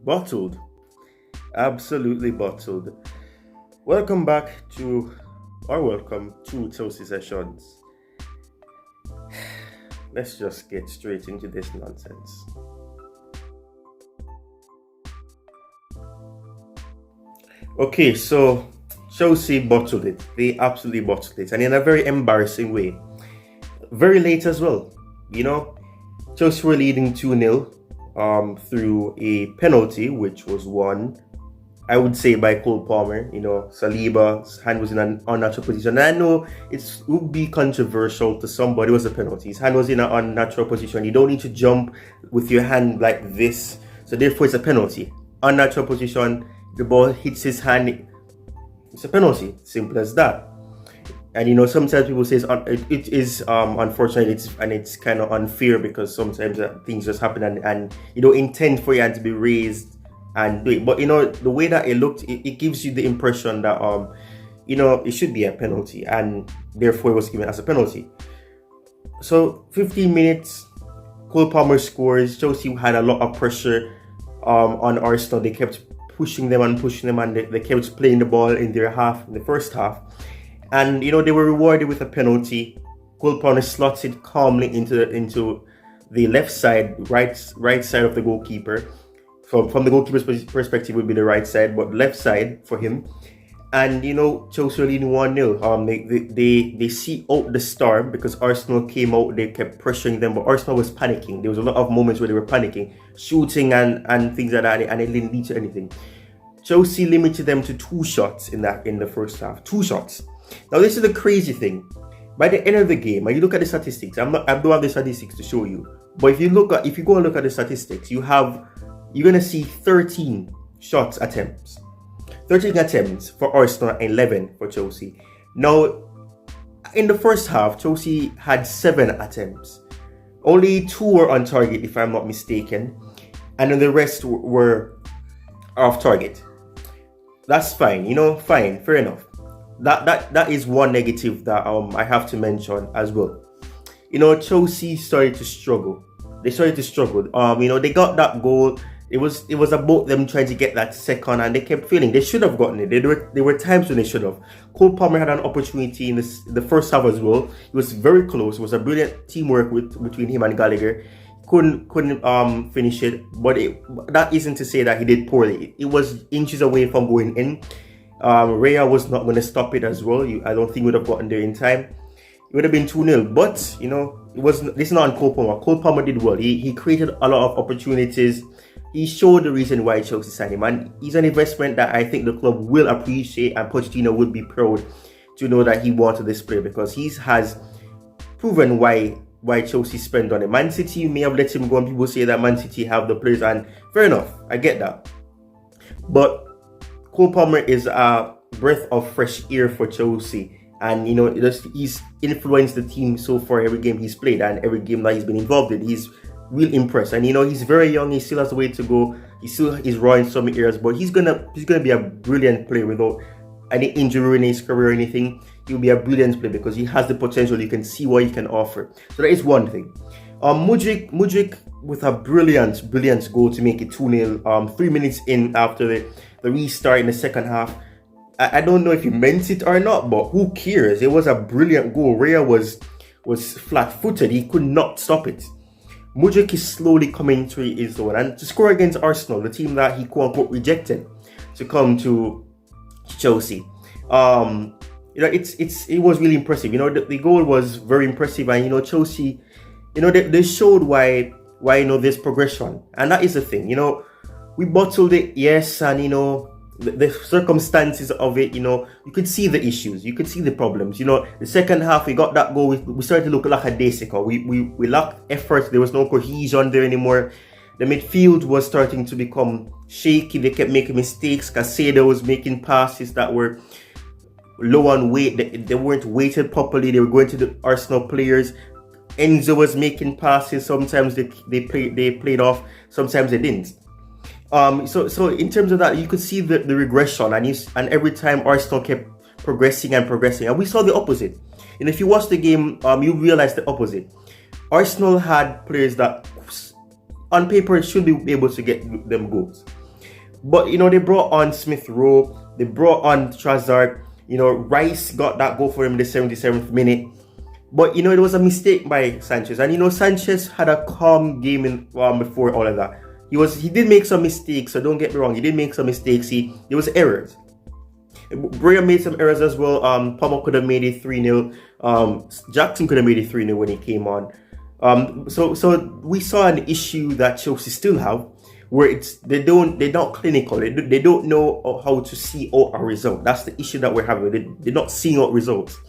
Bottled. Absolutely bottled. Welcome back to, or welcome to Chelsea Sessions. Let's just get straight into this nonsense. Okay, so Chelsea bottled it. They absolutely bottled it. And in a very embarrassing way. Very late as well. You know, Chelsea were leading 2-0 through a penalty, which was won, I would say, by Cole Palmer. You know, Saliba's hand was in an unnatural position. And I know it would be controversial to somebody. It was a penalty. His hand was in an unnatural position. You don't need to jump with your hand like this. So therefore, it's a penalty. Unnatural position. The ball hits his hand. It's a penalty. Simple as that. And you know, sometimes people say it is unfortunate, it's kind of unfair because sometimes things just happen and you don't intend for your hand to be raised and do it. But you know, the way that it looked, it gives you the impression that you know, it should be a penalty, and therefore it was given as a penalty. So 15 minutes, Cole Palmer scores. Chelsea had a lot of pressure on Arsenal. They kept pushing them, and they kept playing the ball in their half, in the first half. And you know, they were rewarded with a penalty. Cole Palmer slots it calmly into the left side, right side of the goalkeeper. From the goalkeeper's perspective, would be the right side, but left side for him. And you know, Chelsea were leading 1-0. They see out the storm because Arsenal came out. They kept pressuring them, but Arsenal was panicking. There was a lot of moments where they were panicking, shooting and things like that, and it didn't lead to anything. Chelsea limited them to 2 shots in the first half. 2 shots. Now this is the crazy thing. By the end of the game, and you look at the statistics, I don't have the statistics to show you, but if you go and look at the statistics, you're gonna see 13 shots attempts. 13 attempts for Arsenal and 11 for Chelsea. Now, in the first half, Chelsea had 7 attempts. Only 2 were on target, if I'm not mistaken, and then the rest were off target. That's fine, you know, fine, fair enough. That is one negative that I have to mention as well. You know, Chelsea started to struggle. They started to struggle. You know, they got that goal. It was about them trying to get that second, and they kept failing. They should have gotten it. There were times when they should have. Cole Palmer had an opportunity in the first half as well. It was very close. It was a brilliant teamwork between him and Gallagher. Couldn't finish it, but that isn't to say that he did poorly. It was inches away from going in. Raya was not going to stop it as well. I don't think he would have gotten there in time. It would have been 2-0. But, you know, this is not on Cole Palmer. Cole Palmer did well. He created a lot of opportunities. He showed the reason why Chelsea signed him. And he's an investment that I think the club will appreciate, and Pochettino would be proud to know that he wanted this player, because he has proven why Chelsea spent on him. Man City may have let him go, and people say that Man City have the players, and fair enough. I get that. But Cole Palmer is a breath of fresh air for Chelsea, and you know, he's influenced the team so far. Every game he's played and every game that he's been involved in, he's real impressed. And you know, he's very young. He still has a way to go. He still is raw in some areas, but he's gonna be a brilliant player without any injury in his career or anything. He'll be a brilliant player because he has the potential. You can see what he can offer. So that is one thing. Mudryk with a brilliant goal to make it 2-0. 3 minutes in after the restart in the second half. I don't know if he meant it or not, but who cares? It was a brilliant goal. Raya was flat-footed. He could not stop it. Mudryk is slowly coming to his own, and to score against Arsenal, the team that he quote-unquote rejected to come to Chelsea. You know, it was really impressive. You know, the goal was very impressive, and you know, Chelsea, you know, they showed why you know, there's progression, and that is the thing. You know, we bottled it, yes, and you know, the circumstances of it, you know, you could see the issues, you could see the problems. You know, the second half, we got that goal, we started to look lackadaisical. We lacked effort. There was no cohesion there anymore. The midfield was starting to become shaky. They kept making mistakes. Casado was making passes that were low on weight. They weren't weighted properly. They were going to the Arsenal players. Enzo was making passes. Sometimes they played off. Sometimes they didn't. So in terms of that, you could see the regression, and every time Arsenal kept progressing, and we saw the opposite. And if you watch the game, you realize the opposite. Arsenal had players that, on paper, should be able to get them goals. But they brought on Smith Rowe, they brought on Trossard. Rice got that goal for him in the 77th minute. But it was a mistake by Sanchez, and Sanchez had a calm game before all of that. He did make some mistakes, so don't get me wrong. He did make some mistakes. There was errors. Brea made some errors as well. Palmer could have made it 3-0. Jackson could have made it 3-0 when he came on. So we saw an issue that Chelsea still have, where they're not clinical. They don't know how to see out a result. That's the issue that we're having. They're not seeing out results.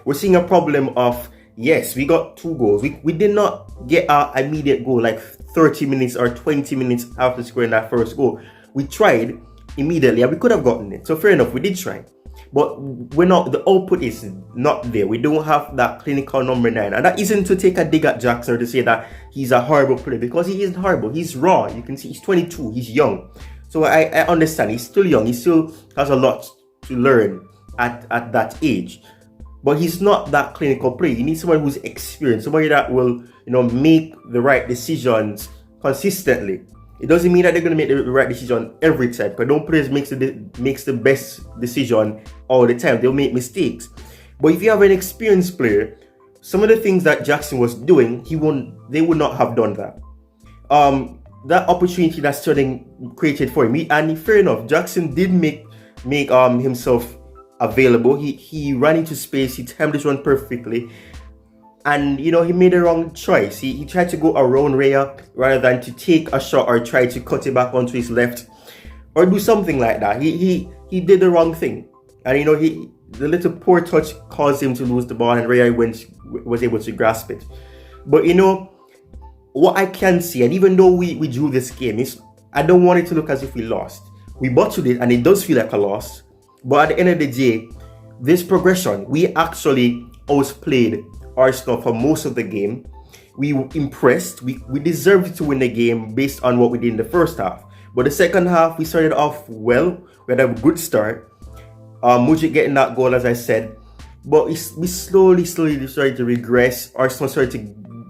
We're seeing a problem of, yes, we got 2 goals. We did not get our immediate goal like 30 minutes or 20 minutes after scoring that first goal. We tried immediately and we could have gotten it. So fair enough, we did try. But the output is not there. We don't have that clinical number 9. And that isn't to take a dig at Jackson or to say that he's a horrible player, because he isn't horrible. He's raw. You can see he's 22. He's young. So I understand. He's still young. He still has a lot to learn at that age. But he's not that clinical player. You need someone who's experienced, somebody that will, make the right decisions consistently. It doesn't mean that they're going to make the right decision every time, because no player makes the best decision all the time. They'll make mistakes. But if you have an experienced player, some of the things that Jackson was doing, they would not have done that. That opportunity that Sterling created for him, and fair enough, Jackson did make himself available. He ran into space. He timed his run perfectly. And, he made the wrong choice. He tried to go around Raya rather than to take a shot or try to cut it back onto his left or do something like that. He did the wrong thing. And, the little poor touch caused him to lose the ball, and Raya was able to grasp it. But, what I can see, and even though we drew this game, I don't want it to look as if we lost. We bottled it, and it does feel like a loss. But at the end of the day, this progression, we actually outplayed Arsenal for most of the game. We were impressed. We deserved to win the game based on what we did in the first half. But the second half, we started off well. We had a good start. Mudryk getting that goal, as I said. But we slowly started to regress. Arsenal started to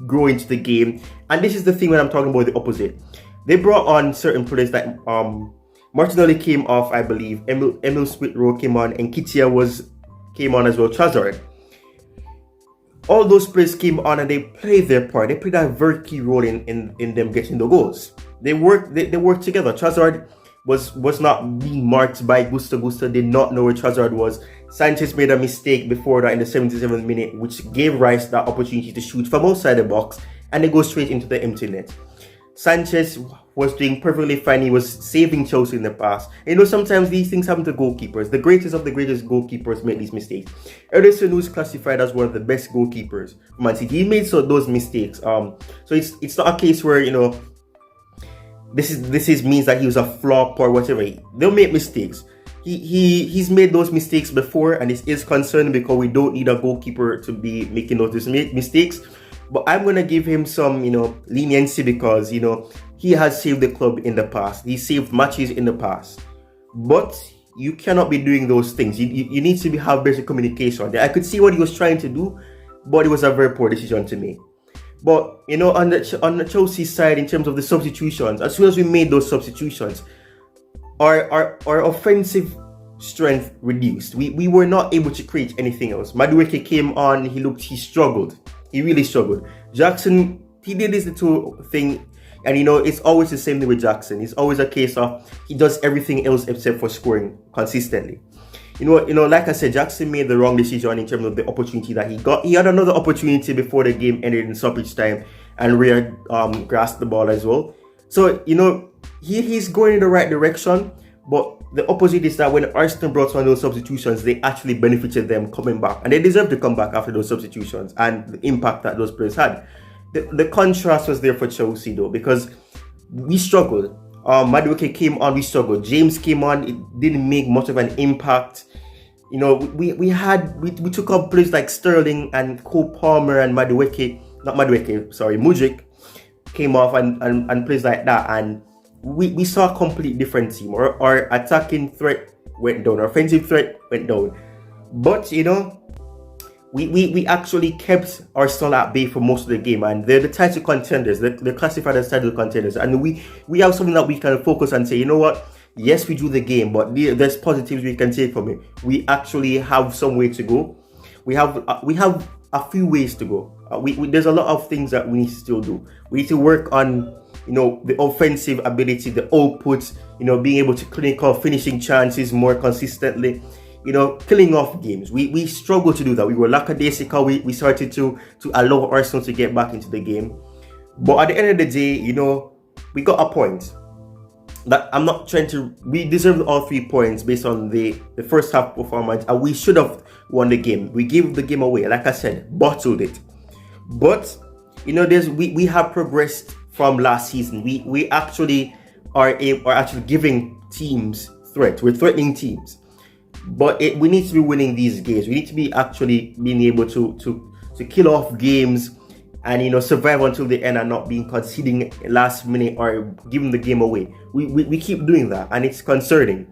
grow into the game. And this is the thing when I'm talking about the opposite. They brought on certain players like Martinelli came off, I believe. Emil Smith-Rowe came on, and Nketiah came on as well. Trossard. All those players came on and they played their part. They played a very key role in them getting the goals. They worked together. Trossard was not being marked by Gusto. Did not know where Trossard was. Sanchez made a mistake before that in the 77th minute, which gave Rice that opportunity to shoot from outside the box, and they go straight into the empty net. Sanchez was doing perfectly fine. He was saving Chelsea in the past. Sometimes these things happen to goalkeepers. The greatest of the greatest goalkeepers make these mistakes. Ederson, who's classified as one of the best goalkeepers for Man City, he made those mistakes. So it's not a case where this means that he was a flop or whatever. They'll make mistakes. He's made those mistakes before, and it is concerning because we don't need a goalkeeper to be making those mistakes. But I'm going to give him some, leniency because, he has saved the club in the past. He saved matches in the past. But you cannot be doing those things. You need to have better communication. I could see what he was trying to do, but it was a very poor decision to make. But, on the Chelsea side, in terms of the substitutions, as soon as we made those substitutions, our offensive strength reduced. We were not able to create anything else. Madueke came on, he struggled. He really struggled. Jackson, he did this little thing, and it's always the same thing with Jackson. It's always a case of he does everything else except for scoring consistently. Like I said, Jackson made the wrong decision in terms of the opportunity that he got. He had another opportunity before the game ended in stoppage time, and Rhea grasped the ball as well. So he's going in the right direction, but the opposite is that when Arsenal brought on those substitutions, they actually benefited them coming back. And they deserve to come back after those substitutions and the impact that those players had. The contrast was there for Chelsea though, because we struggled. Madueke came on, we struggled. James came on, it didn't make much of an impact. We took up players like Sterling and Cole Palmer and Mudryk came off and players like that. And we saw a complete different team. Our attacking threat went down. Our offensive threat went down. But, we actually kept Arsenal at bay for most of the game. And they're the title contenders. They're classified as title contenders. And we have something that we can focus on and say, you know what? Yes, we drew the game, but there's positives we can take from it. We actually have some way to go. We have a few ways to go. There's a lot of things that we need to still do. We need to work on, the offensive ability, the output, being able to clinical finishing chances more consistently, killing off games. We struggle to do that. We were lackadaisical. We started to allow Arsenal to get back into the game. But at the end of the day, we got a point. That I'm not trying to. We deserved all 3 points based on the first half performance, and we should have won the game. We gave the game away, like I said, bottled it. But we have progressed from last season. We actually are actually giving teams threat. We're threatening teams, but we need to be winning these games. We need to be actually being able to kill off games and survive until the end and not being conceding last minute or giving the game away. We keep doing that, and it's concerning.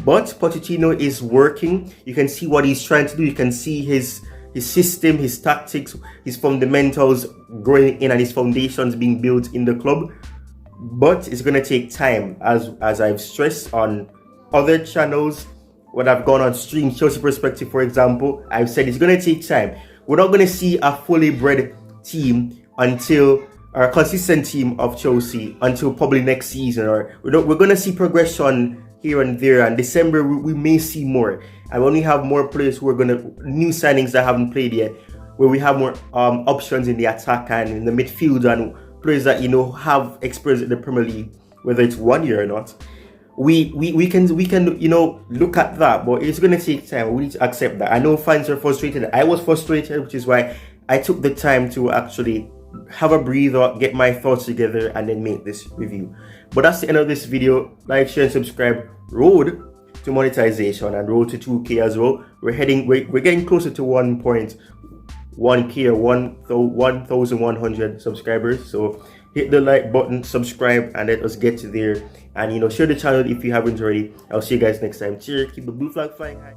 But Pochettino is working. You can see what he's trying to do. You can see his system, his tactics, his fundamentals growing in, and his foundations being built in the club. But it's going to take time, as I've stressed on other channels when I've gone on stream, Chelsea Perspective, for example. I've said it's going to take time. We're not going to see a fully bred team until our consistent team of Chelsea until probably next season, or we're going to see progression here and there. And December we may see more, and when we have more players who are new signings that haven't played yet, where we have more options in the attack and in the midfield, and players that have experience in the Premier League, whether it's 1 year or not. We can look at that, but it's going to take time. We need to accept that. I know fans are frustrated. I was frustrated, which is why I took the time to actually have a breather, get my thoughts together, and then make this review. But that's the end of this video. Like, share, and subscribe. Road to monetization and road to 2K as well. We're getting closer to 1.1K or 1,100 subscribers. So hit the like button, subscribe, and let us get to there. And share the channel if you haven't already. I'll see you guys next time. Cheers. Keep the blue flag flying high.